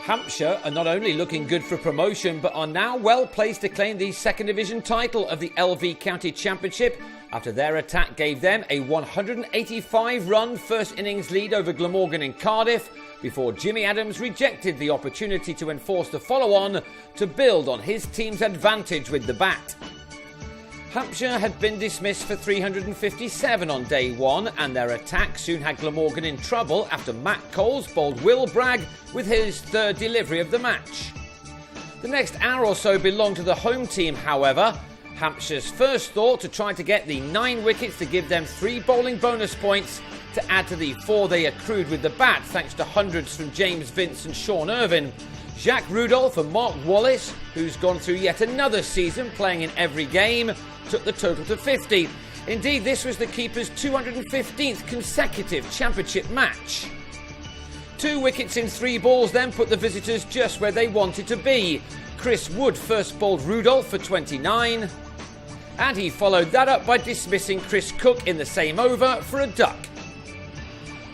Hampshire are not only looking good for promotion, but are now well placed to claim the second division title of the LV County Championship after their attack gave them a 185-run first innings lead over Glamorgan in Cardiff before Jimmy Adams rejected the opportunity to enforce the follow-on to build on his team's advantage with the bat. Hampshire had been dismissed for 357 on day one, and their attack soon had Glamorgan in trouble after Matt Coles bowled Will Bragg with his third delivery of the match. The next hour or so belonged to the home team, however. Hampshire's first thought to try to get the 9 wickets to give them 3 bowling bonus points to add to the 4 they accrued with the bat thanks to hundreds from James Vince and Sean Irvine. Jacques Rudolph and Mark Wallace, who's gone through yet another season playing in every game, took the total to 50. Indeed, this was the keeper's 215th consecutive championship match. 2 wickets in 3 balls then put the visitors just where they wanted to be. Chris Wood first bowled Rudolph for 29, and he followed that up by dismissing Chris Cook in the same over for a duck.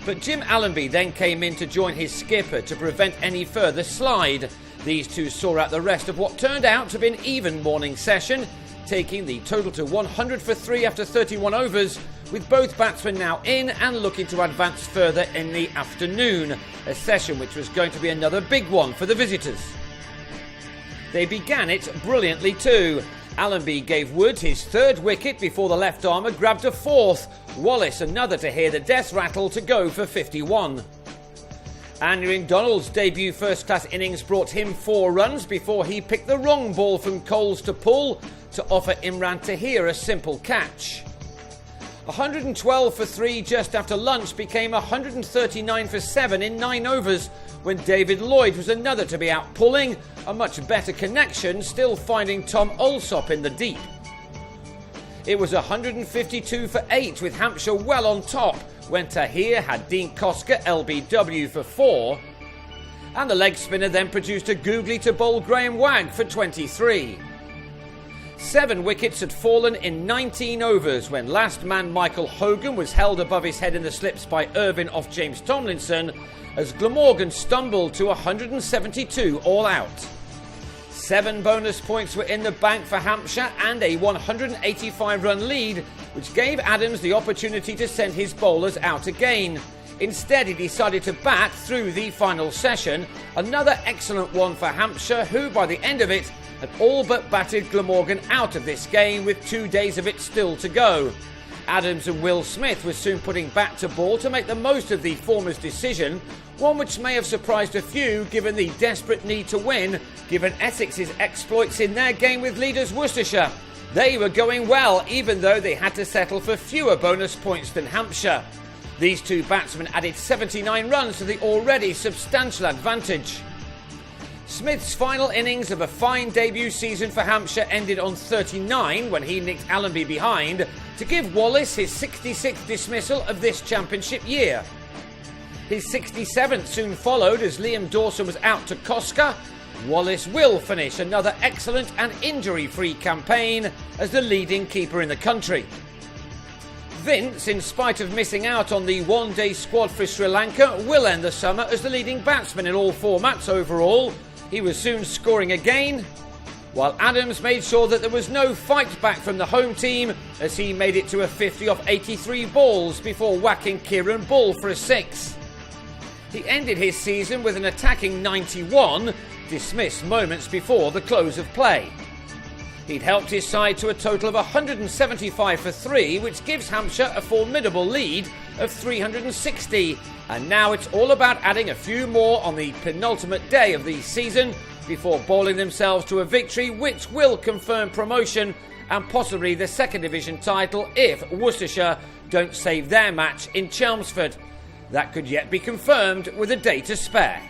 But Jim Allenby then came in to join his skipper to prevent any further slide. These two saw out the rest of what turned out to be an even morning session, taking the total to 100 for 3 after 31 overs, with both batsmen now in and looking to advance further in the afternoon, a session which was going to be another big one for the visitors. They began it brilliantly too. Allenby gave Wood his 3rd wicket before the left armer grabbed a 4th, Wallace another to hear the death rattle to go for 51. Andrew Donald's debut first-class innings brought him 4 runs before he picked the wrong ball from Coles to pull to offer Imran Tahir a simple catch. 112 for 3 just after lunch became 139 for 7 in 9 overs when David Lloyd was another to be out pulling, a much better connection still finding Tom Alsop in the deep. It was 152 for 8 with Hampshire well on top when Tahir had Dean Koska LBW for 4, and the leg spinner then produced a googly to bowl Graham Wagg for 23. 7 wickets had fallen in 19 overs when last man Michael Hogan was held above his head in the slips by Irvine off James Tomlinson as Glamorgan stumbled to 172 all out. 7 bonus points were in the bank for Hampshire and a 185-run lead, which gave Adams the opportunity to send his bowlers out again. Instead, he decided to bat through the final session, another excellent one for Hampshire, who by the end of it had all but batted Glamorgan out of this game with 2 days of it still to go. Adams and Will Smith were soon putting bat to ball to make the most of the former's decision, one which may have surprised a few given the desperate need to win, given Essex's exploits in their game with leaders Worcestershire. They were going well, even though they had to settle for fewer bonus points than Hampshire. These 2 batsmen added 79 runs to the already substantial advantage. Smith's final innings of a fine debut season for Hampshire ended on 39 when he nicked Allenby behind to give Wallace his 66th dismissal of this championship year. His 67th soon followed as Liam Dawson was out to Koska. Wallace will finish another excellent and injury-free campaign as the leading keeper in the country. Vince, in spite of missing out on the one-day squad for Sri Lanka, will end the summer as the leading batsman in all formats overall. He was soon scoring again, while Adams made sure that there was no fight back from the home team as he made it to a 50 off 83 balls before whacking Kieran Bull for a 6. He ended his season with an attacking 91, dismissed moments before the close of play. He'd helped his side to a total of 175 for 3, which gives Hampshire a formidable lead of 360. And now it's all about adding a few more on the penultimate day of the season before bowling themselves to a victory which will confirm promotion and possibly the second division title if Worcestershire don't save their match in Chelmsford. That could yet be confirmed with a day to spare.